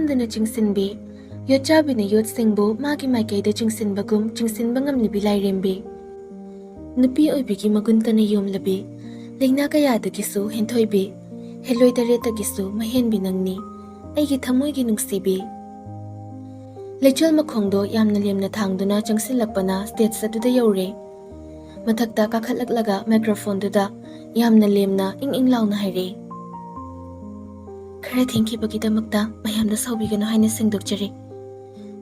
amdana chingsinbi yotchabina yotsingbu magi maikaida chingsinbagum chingsinba ngamlibi lairembi nupi oibigi maguntana yomlabi leina kayadagisu henthoibi heloidaretagi mahenbi nangni aigi thamoigi nungsibi lechal makhongdo yamna lemna thangduna changsilakpana stage aduda yore mathakta kakhatlaklaga microphone duda yamna lemna ing launa haire khara thengkibagidamukta mayamna saubigano haina sengdokjari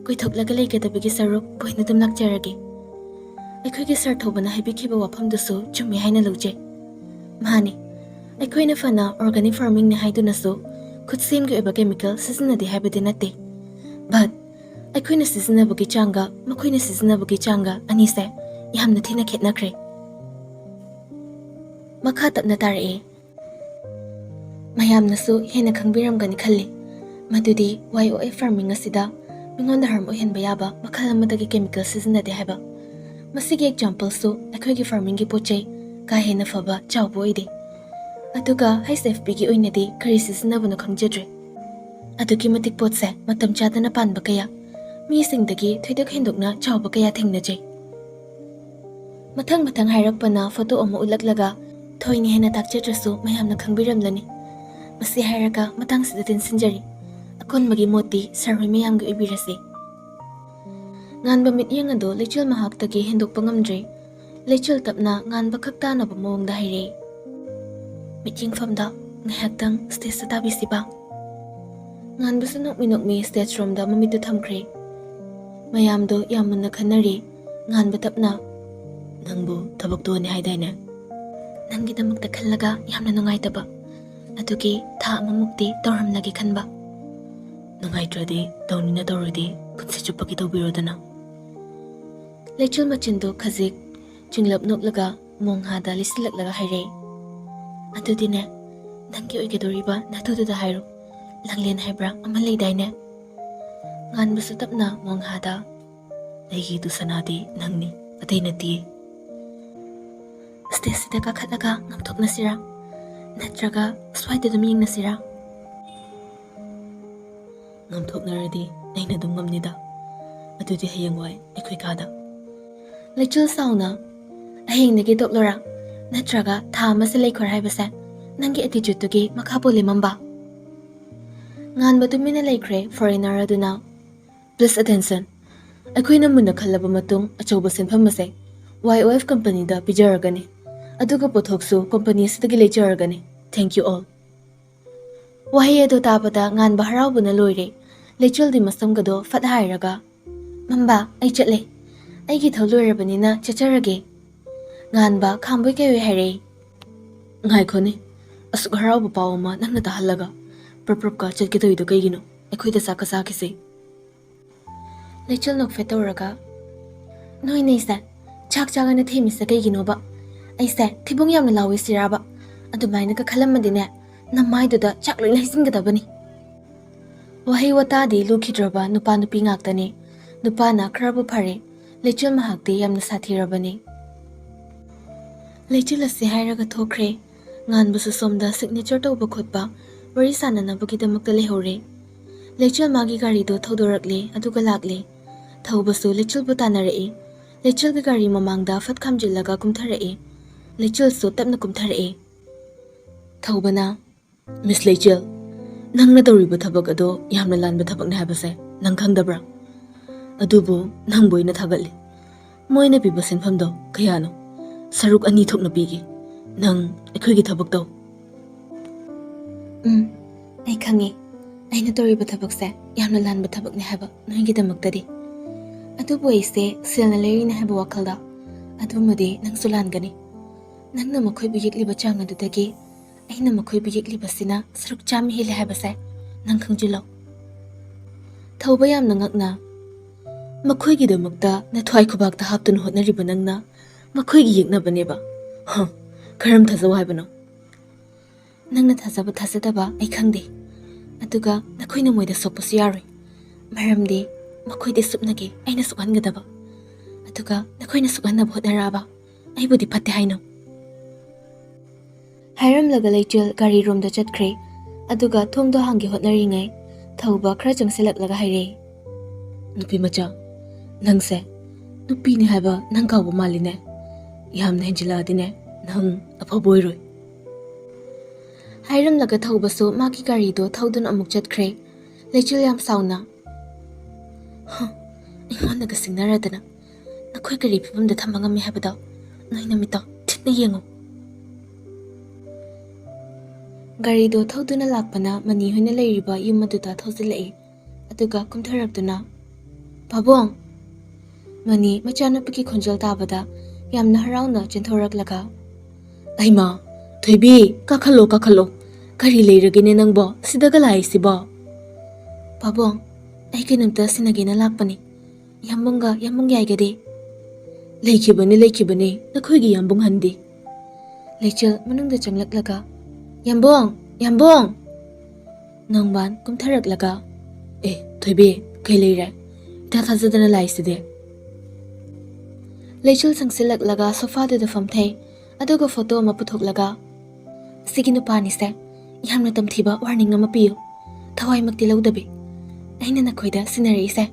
koithoklaga leigadabagi saruk poina dum lakjarage aikhoigi sar thobana haibikhiba wafamdusu chumi haina lojai mani aikhoina fana organic farming ne haidunasu khutsemgi oiba chemical sizinadi haibadi natte but aikhoina sizinabagi changa makhoina sizinabagi changa anise yamna thina khetnakre makha tapna tare mayamnasu hena khangbiramgani khalli madudi YOA farming asida mingonda harm ohenba yaba makhal amadagi chemical sizinade haiba masigi example su aikhoigi farming gi pochai ka hena faba chawbo ide aduga HSFP gi oinadi kari sizinabuna khangjadre adugi matik potse matam chadana panba kaya mi singdagi thoidak hendokna chawba kaya thengnajai mathang hairakpana photo ama ulaklaga thoini hena takchatrasu mayamna khangbiramlani masi hairaka matang sida tinsinjari akon magi moti sarwi mayamgi ibirasi nganba mityang ado lechal mahaktagi hendokpa ngamdre lechal tapna nganba khakta na bamongda haire mityang famda ngahaktang stage tabisiba nganba sunok mi stage room da mamitu thamkre mayamdo yamna khanari nganba tapna nangbu thabak do ni haidaina nangidamukta khallaga yamna nungaitaba adugi tha amamukti tawramlagi khanba nungaitradi tawnina tawrudi putsi chupaki tawbirodana lechul machindo khajik chinglap noklaga monghada lisilaklaga haire adudine nangi oigedoriba nathududa hairu langlen haibra amalaidaine nganbusu tapna monghada aigi tu sanadi nangni atainati stage sida kakhatlaga ngamthoknasira natraga swaida dum yingnasira ngamthoknaradi aina dum ngamnida adudi hayangwai aikhoi kada lechul sauna ahingnagi toklora natraga thama se leikhor haibase nangi attitude tugi makhapole mamba nganba tumina leikhre foreigner aduna please attention aikhoina munna khallaba matung achauba senpham ase YOF company da pijaragani aduga pothoksu company sidagi lejaragani thank you all wahi ado tabada ngan baharau buna loire lechul di masamgado fat hairaga mamba ai chatle ai gi tholoirabani na chacharage ngan ba khamboi kai haire ngai khone asuk harau ba pawma nangna ta halaga prop ka chatke toido kaigino aikhoida saka sakise lechul nok fetoraga noi nei sa chak chagana themisa kaigino ba aise thibong yamna lawi siraba adumaina ka khalammadine namaiduda chakloi laisingadabani wahi watadi lukhidraba nupa nupi ngaktani nupa na khrabu phare lechul mahakti yamna sathirabani lechul ase hairaga thokre nganbusu somda signature tawba khotba wari sananabagi damakta lehore lechul magi gari do thodorakle aduga lakle thaubasu lechul butanare lechul ga gari mamangda fat khamjillaga kumthare lechul so tapna kumthare thaubana miss lechul nangna tawriba thabak ado yamna lanba thabak na habase nang khangdabra adubu nang boina thagali moina piba senphamdo kayano saruk ani thokna pigi nang aikhoigi thabak do ai khangi aina tawriba thabak se yamna lanba thabak ne haba noigi damaktadi adubu aise silna leri na haba wakhalda adumadi nang sulangani nangna makhoi bu yekliba chang adudagi aina makhoi bu yekliba sina saruk cham hile habase nang khangjilo thauba yamna ngakna makhoi gi damakta na thwai khubak ta haptun hotnariba nangna makhoi gi yekna baneba karam thajaw haibano nangna thajaba thajadaba ai khangde aduga nakhoina moida sokpasu yaroi maramdi makhoi de supnagi aina sukhangadaba aduga nakhoina sukhanna bhodharaba aibudi phatte haino hairam laga lechul gari room da chatkre aduga thongdo hangi hotnaringai thauba khara changsilak haire. Nupi macha, nangse, nupi ni haba nang kauba maline. Yamna henjila adine, nang apa boiroi. Hairam laga thauba so maki gari do thaudun amuk chatkre. Leichil yam sauna. Ingon naga singnaradana. Nakoy kari pipam da thambanga mi habada. Noy namito, titna yengo. Gari do thauduna lakpana mani hoina leiriba yum maduda thausilai. Aduga kumtharakduna. Babong. Mani machanupiki khonjal tabada yamna harauna chinthoraklaga. Aima, thoibi kakhalo. Kari leiragine nangbo sidaga laisiba. Babong, ai kinamta sinagina lakpani. Yambung yaigade. Leikibani, nakhoigi yambung handi. Leichil manungda changlaklaga. Yambung! Nongban kumtharaklaga. Thoibi, kai leira. Ita thazadana laiside. Leichil sangsilaklaga sofa da famthai. Aduga photo ama puthoklaga. Sige nupani se. Yamna tamthiba warning ama piyo. Thawai makti laudabi. Aina nakhoida sinari se.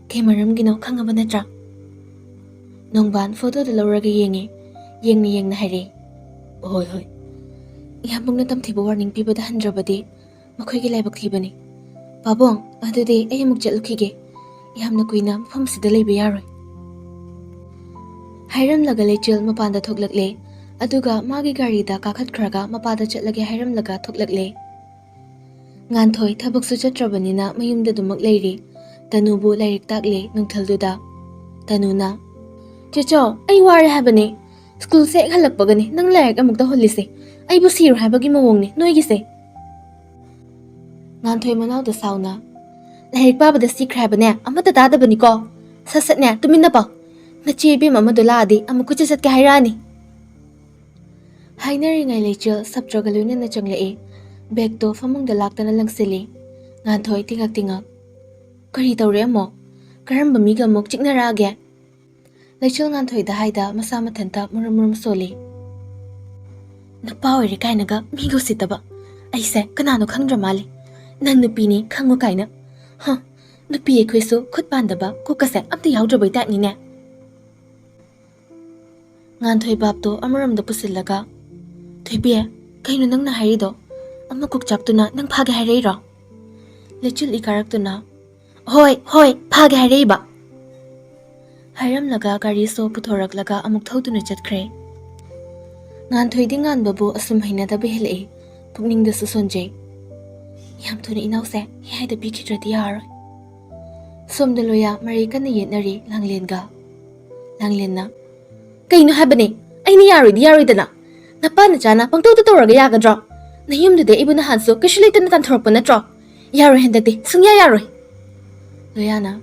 Kay maram gino khangaba natra. Nongban photo da lauraga yengna haire. Hoi. Yambung na tamthiba warning piba da handrabadi. Makoy gilaybak thibani. Babong, adudi ay amuk jatlukige. Yamna kuina mafam sida layba yaroy. Hairam laga Leichil mapanda thoklakle. Aduga magi gari da kakhatkhraga mapada chatlage hairam laga thoklakle. Nganthoi thabaksu chatrabanina mayumda dumak leiri. Tanubu lairik takle nungthalduda. Tanuna. Chacho, ay wari habani. School se halakpagani nang lairik amukta holise. Ay bu siro habagi mawongni noigise. Nganthoi manaw da sauna. Lairik babada sikra habane amatta dadabani ko. Sasatne tuminnaba. Nachibi mamadula adi amukuchasat ka hairani. Hainari Leichil sabtragaluna na changlai. Beg to famung da laktana lang sili. Nganthoi tingak. Kari taure mo. Karamba miga muk chiknarage. Leichil nganthoi da haida masa mathanta murum soli. Napawari kainaga migo sitaba. Aise kanano khangra mali. Nang nupini khango kaina. Nupi ekwesu khut pandaba kukase amta yaudrabai takni ne. Nganthoi babto amaram da pusillaga. Thoibi, kaino nang na harido. Amma kukchaktuna nang phage hareiro. Leichil ikaraktuna. Hoi, phage hareiba. Hairam laga gari so puthoraklaga amuk thauduna chatkre. Nganthoi di nganbabu asum hainada behilai. Pukning da susonjay. Yam thuna inause haida bikidradi yaroy. Somdaloya marikana yetnari langlenga. Langlenna. Kaino habane? Aini yaroy dana. Napana chana pangtawta tawraga yagadra. Nayumdude ibu na hanso kashilita na tanthorpa natro. Yaroy hendati sungya yaroy. Loyana.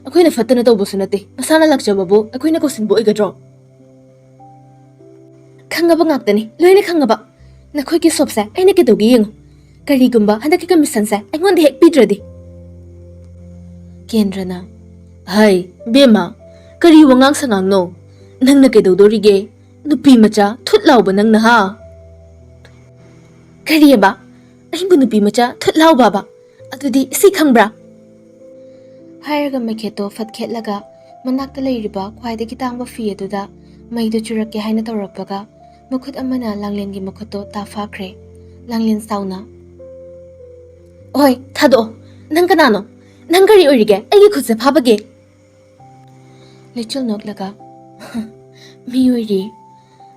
Ako'y nafatta na tawbo sunati. Masana lakchababu ako'y nakusinbo igadro. Khangaba ngaktani. Loyna khangaba. Nako'y kisopse ay nakidawgi yengo. Karigumba handaki kamisanse ay ngonde hek pidradi. Kendrana. Hay, bema. Kariwangang sangang no. Nang nakidawdorige. Nupi macha thutlaw ba nang naha? Kariya ba? Ayimbu nupi macha thutlaw ba? Adudi isi khangbra? Hairaga maketo fatkhetlaga manakta leiriba khwaidagi tangba fi aduda maidu churakke haina tawrakpaga makhut amana langlengi makhuto tafakhre. Langlen sauna. Oi, thado. Nang kanano? Nang kari orige? Aigi khutse phabage. Leichil noklaga. Mi ori.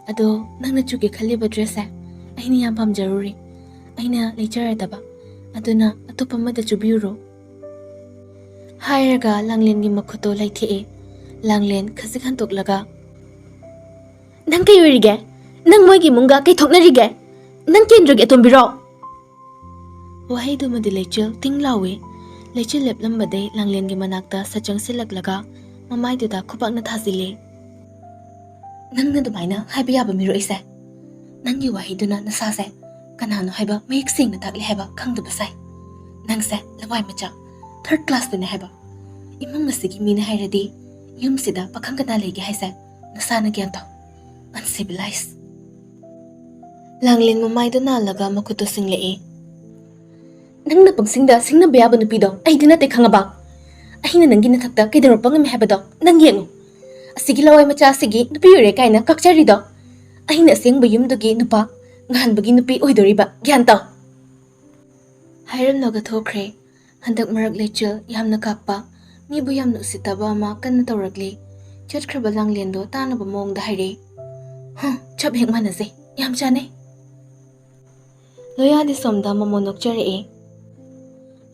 Ado nangna chuke khaliba dress aini yam pamjaruri. Aina leicharadaba. Aduna atopa mada chubiro. Hairaga langlen gi makhuto laithee. Langlen khazikhan toklaga. Nang kay orige? Nang moigi munga kay thoknarige? Nang kendragi atombiro. Wahay dumadi Leichil tinglawe. Leichil leplambade langlen gi manakta sachang silaklaga. Mamay duda kupak na thasile. Nang na dumayna haiba yaba miro isa. Nang yu wahay duna nasase. Kanano haiba mayik sing na takli haiba khangdabasay. Nang se laway macha. Third class duna haiba. Imang masigi mina hairadi. Yung sida pakhangkana legi haisa. Nasana gyanto. Uncivilized. Langlen mamay duna laga makuto singlai. Nangna pangsingda singna bayaba nupido ai dina te khangaba ahina nangi na thakta kaidaro pangam habado nang yengu asigi lawai macha asigi nupi ure kaina kakcharido ahina asengba yumdogi nupa nganbagi nupi oidoriba gyan taw hairam naga thokre handak marak lechil yamna kappa mibu yamna usitaba ma kanna tawrakli chatkhra langlendo tanaba mongda haire chap hek manase yam chane loya di somda mamonok chare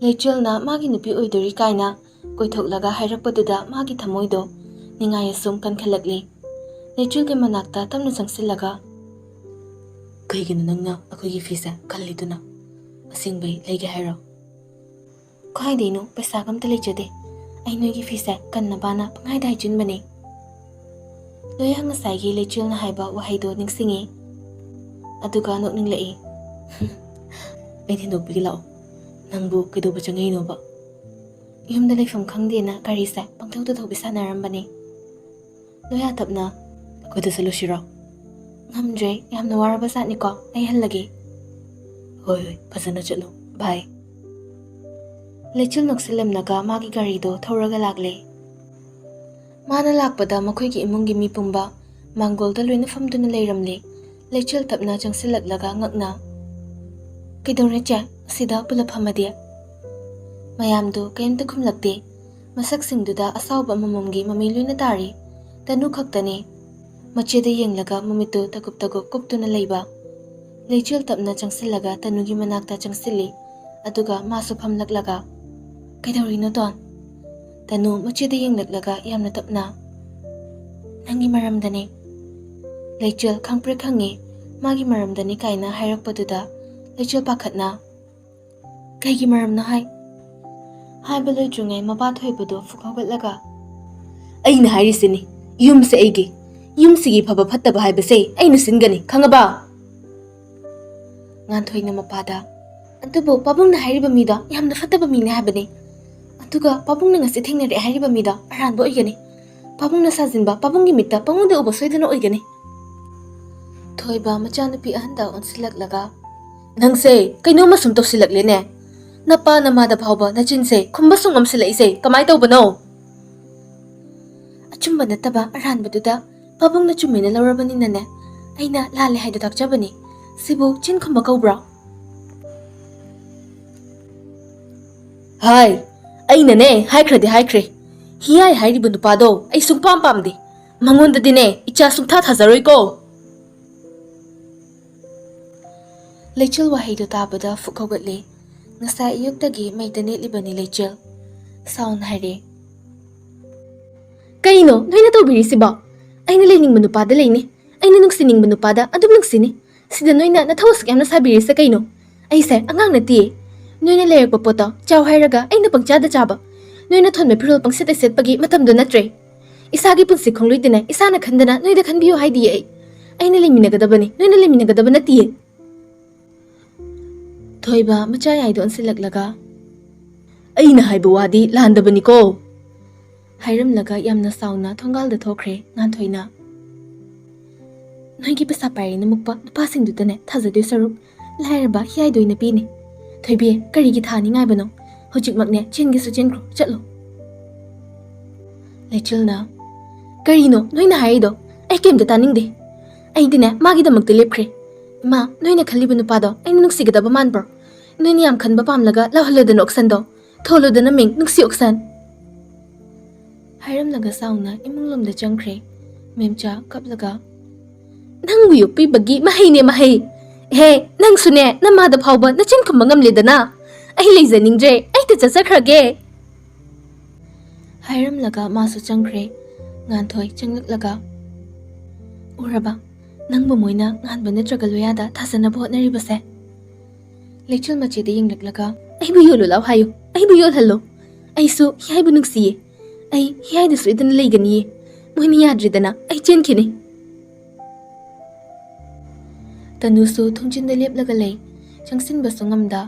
lechil na magi nupi oidori kaina koithok laga hairakpaduda magi thamoido ningai sum kan khalakli lechil ke manakta tamna changsilaga kaigina nangna akogi fisa khalliduna asingbai lege hairo khaidino paisa kamta lechade ai noigi fisa kanna bana pangai dai chun bane loya ngasai gi lechil na haiba wahaido ningsingi aduga nok ninglai ai thinok bigilao nangbu kido bachangai no ba yumda leifam khangdena karisa pangthau to thobi sanaram-bane loya tapna koida solushiro ngamdre yamna waraba satni ko ai hallage hoi phajana chalo bye lechil nokselam naga magi gari do thoraga lagle mana lakpada makhoi gi imungi mi pumba mangol da loina famduna leiramle lechil tapna changsilak laga ngakna kidore cha sida pula phamade mayam do kaimta khumlakte masak singduda asawba mamamgi mami loina tari tanu khaktane machede yenglaga mamitu takup kuptuna leiba lechil tapna changsilaga tanugi manakta changsili aduga masu phamlaklaga kaidorino ton tanu machede yenglaklaga yamna tapna nangi maramdane lechil khangpre khangi magi maramdani kaina hairakpaduda lechil pakhatna kaigi maramna hai baloi jungai maba thoibado fukhawgatlaga aina hairisini yumse aigi yumsigi phaba phattaba haibase aina singani khangaba ngan thoina mapada adubo pabungna hairiba mida yamna phattaba mine habane aduga pabungna ngasi thengnare hairiba mida aranbo oigani pabungna sajinba pabungi mitta pangude ubo soidana oigani thoiba machanupi ahanda onsilaklaga nangse kaino masum tawsilaklene napa namada phawba nachinse khumba sungam silaise kamai tawbano achumba nataba aranbaduda pabungna chumina lawrabani nane aina lale haidu takchabani sibu chin khumba kaubra hai aina ne haikre hiyai hairibu nupado ai sungpam pamdi mangonda dine icha sungtha thazaroi ko lechil wahaidu tabada fukhawgatle ngasai yuktagi maitane libani lechil sound haire kaino noina tobiri siba aina lening manupada leini aina nungsining manupada adum nungsini sida noina na thawsak yamna sabiri sa kaino aise angang nati noina leyak poto chaw hairaga aina pangchada chaba noina thonme phirol pangset set pagi matam do natre isagi punsi khongluidina isana khandana noida khanbiyo haidi ai aina leminagadabani noina leminagadaba nati thoiba macha yai don silaklaga aina haiba wadi landabani ko hairam laga yamna sauna thongal da thokre ngan thoina noigi pesa pari na mukpa napa singdu tane thazade saruk lairba hiyai doina pini thoibe kari gi thani ngai bano hojik makne chengi su chenkro chatlo lechilna karino noina haido ai kemda taningde ai dine magi da makte lepkhre ma noina khalibu nupado aina nungsigada ba manbro noina yam khanba pamlaga lawhalodana oksando tholodana ming nungsi oksan hairam laga sauna imunglomda changkhre memcha kaplaga nangbu yopi bagi mahine mahai he nang sune namada phawba nachin khamba ngamledana ai leijaningje ai ta chachakhrage hairam laga masu changkhre nganthoi changlaklaga uraba nangbu moina nganba natraga loyada thasana bhotnari base lechil machede yinglaklaga ai bu yolo law hayo ai bu yol hallo ai su hiyai bu nungsiye ai hiyai da suidan leigani moini yadridana ai chenkhini tanusu thungchinda leplaga lei changsinba sungamda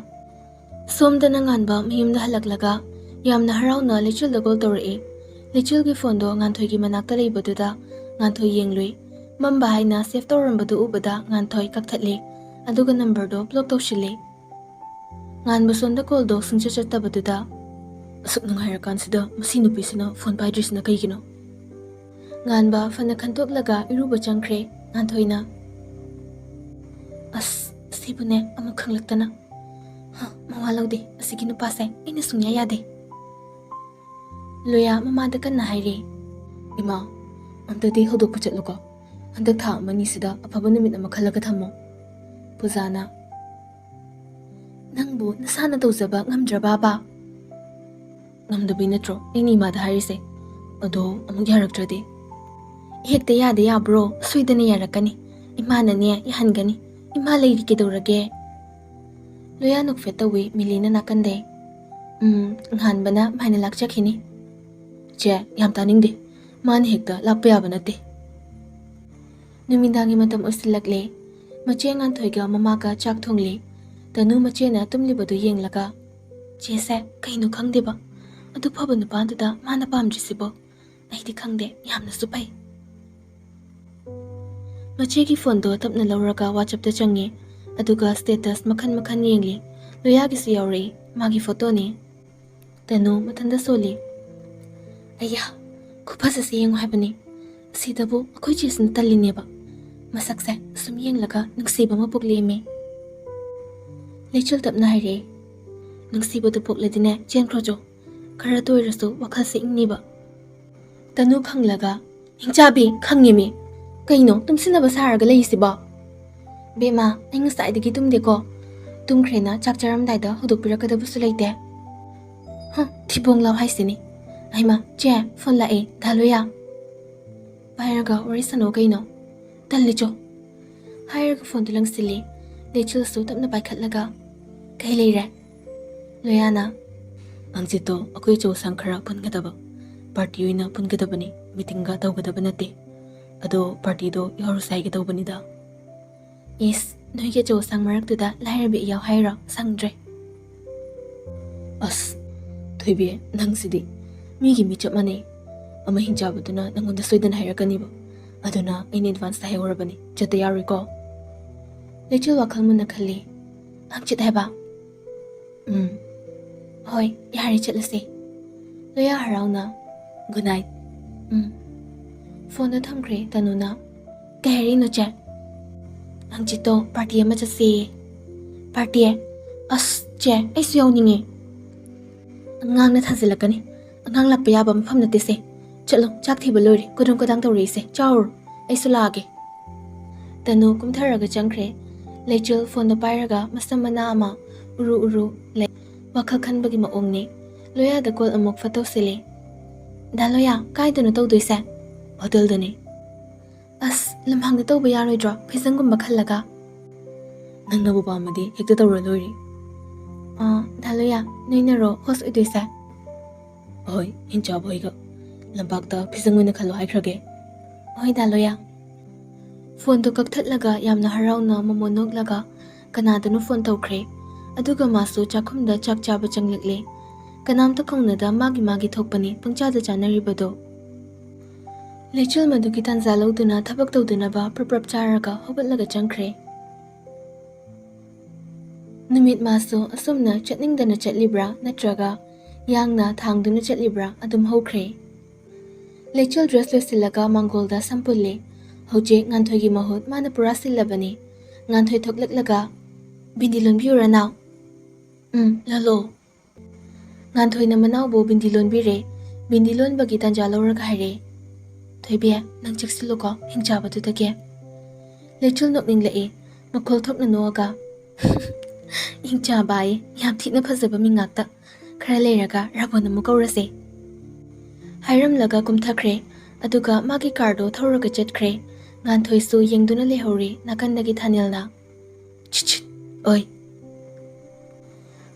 somdana nganba miyumda halaklaga yamna harauna lechil da gol torei lechil gi phone do nganthoi gi manakta leibaduda nganthoi yenglui mamba haina save torambadu ubada nganthoi kakthatle aduga number do block tawshile Nganba sonda call do sungcha chattabaduda asuk nunghayrakansidda masi nupisina phone paidrisina kaigino. Nganba fana khantoklaga iruba changkhre. Nganthoina sibune amuk khanglaktana mawa laude asigi nupase ina sungya yade. Loya mamada kanna haire. Ima amtadi hodokpa chatluko handak tha amani sida afaba numit ama khalaga thammo. Pujana nangbu nasana tawjaba ngamdraba ba. Ngamdabi natro aini imada harise ado amuk yaraktrade hekta yade yabro suidane yarakani imanane yahangani ima leiri kedorage. Loya nukfe tawi milina nakande nganbana maina lakchakhini che yam taningde man hekta lakpa yaba nate. Numindangi matam usilakle mache nganthoiga mamaga chak thongli tanu machena tumlibadu yenglaga chese kaino khangdeba adu phaba nupaduda mana pamjisibo aidi khangde yamna supai. Machegi phone do tapna lauraga WhatsApp ta changi aduga status makhan makhan yengli. Loya gi siyawre magi photo ni tanu mathanda soli aya khupasa se yengu habani sidabu akhoi chisna tallineba masakse sum yenglaga nungsiba ma pukleme. Lechul tapna haire nungsiba du pukladine chen khrojo khara toirasu wakhal se ingniba. Tanu khanglaga hingchabi khangnyemi kaino tumsinaba saraga leisiba. Bema ainga saidagi tumdeko tumkhrena chakcharamdaida hodokpirakadabusu leite. Thibong law haisini aima che phone lae dhaloya pairaga orisano kaino tallicho hairaga phone tulang sili lechul su tapna paikhatlaga kai leire. Loyana angjito akoi cho sangkhara pungadaba party oina pungadabani meetinga tawgadaba nate ado party do yaru sai gadawbanida. Is noige cho sang maraktuda lairabi yaw haira sangdre. Thoibe nangsidi migi mi chapmane ama hinjabuduna nangonda soidan hairakaniba aduna in advance ta hayorabani chata yariko. Lechul wakhalmunna khalli angchit haiba hoi yari chatlase. Loya harauna good night. Phone thamkhre tanuna kahari no chat angchito party ama chase party che aisu yawninge angang na thazilakani angang lakpa yaba mafam nate se chalo chak thiba lori kodong kodang tawri se chaur aisu lage. Tanu kumtharaga changkhre lechul phone da pairaga masamana ama uru le wakhal khanbagi maongni. Loya da call amuk photo sile daloya kaidano tawdoise hotel dani lamhangda tawba yaroidra phizangumba khallaga nangnabu pamadi hekta tawra lori daloya noinaro host oidoise hoi hinchab hoiga lambakta phizangwina khallo haikrage hoi daloya. Phone to kakthatlaga yamna harauna mamonoglaga kanadanu phone tawkhre aduga masu chakhumda chakchaba changlekle kanamta khawnada magi thokpani pangchada chanaribado. Lechul maduki tanja lauduna thabak tawdunaba praprap charaga hogatlaga changkhre. Numit masu asumna chatningdana chatlibra natraga yangna thangduna chatlibra adum hokre. Lechul dress losilaga mangolda sampulle hoje nganthoigi mahut mana pura silabani nganthoi thoklaklaga bindilon biura naw lalo nganthoi na manaw bo bindilon bire bindilon bagi tanja lauraga haire. Thoibe nang chiksiloko hingjabadu dage. Lechul nokning lae makhol thokna noaga hingjabai yam thikna phajaba mingakta khara leiraga rabona mukaurase hairam laga kumthakre aduga magi kardo thoraga chatkhre. Nganthoi su yengduna lehori nakandagi thanilna chich oi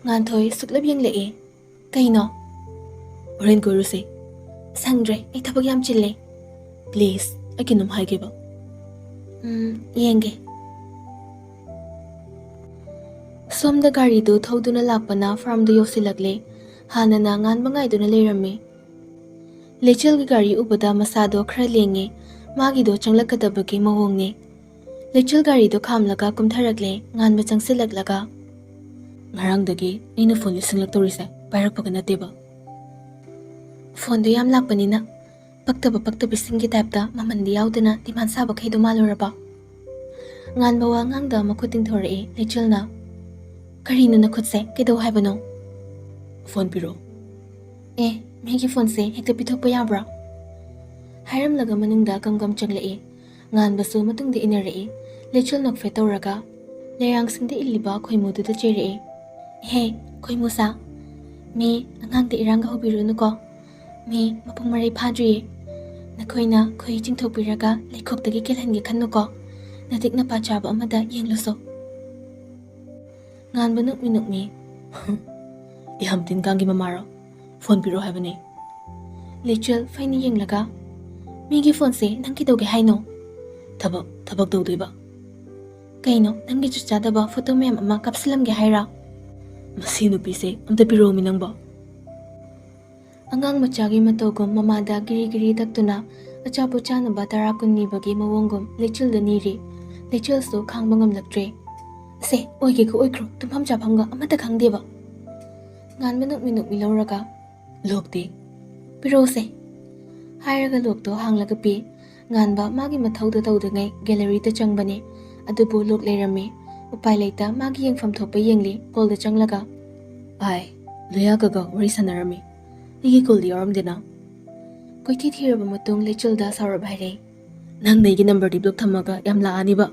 nganthoi suklab yenglae kaino oren goruse sangdre ai thabak yam chille please akinum haigeba yenge. Somda gari do thoduna lakpana from the yosilagle hanana nganba ngaiduna leirame. Lechul gi gari ubada masado khara lenge magi do changlakadabagi mawongne. Lechul gari do khamlaga kumtharagle nganba changsilaklaga Ngarangdagi aina phone lisinglaktorise pairakpaga nateba. Phone do yam lakpanina paktaba paktabisinggi typeta mamandi yaudana diman saba khaido maluraba. Ngan bawa ngangda makuting thorai lechilna. Karino na khutse kaido haibano. Phone piro. Migi phone se hekta pithokpa yabra. Hairam laga manungda gam changlai. Ngan basu matungda inarai. Lechil nok fe tawraga. Lerang singda iliba khoimudu da cherai. Hey, khoimusa. Mi angangda iranga hobiru nuko. Mi mapung maray padri. Nakoina khoi jingthokpiraga lekhoptagi kelhangi khannuko. Natik na pachaba amada yengluso. Ngan banuk mi. Iham tin kangi mamaro. Phone piro haibane. Lechil faini yenglaga. Migi phone se nangki doge haino. Tabak dogdeba. Kaino nangi chuchadaba photo mayam ama kapsilamge haira. Masi nupi se amta piro minangba. Angang machagi matogum mamada giri taktuna achapo chanaba tara kunni bagi mawongum lechil da niri. Lechil so khang bangam laktre. Se oige ko oikro tumham chaphamga amata khangdeba. Ngan manuk mi lauraga. Lokti. Piro se. Hairaga lokto hanglaga pi. Ngan ba magi mathauda tawdangai gallery ta changbane. Adubu lok lerami. Upai laita magi yengfam thopa yengli kolda changlaga. Ai, luya gaga wari sanarami. Nigi koldi yaramdina. Koiti thiraba matung lechilda saurab hairai. Nang naigi number di block thamaga yam laani ba.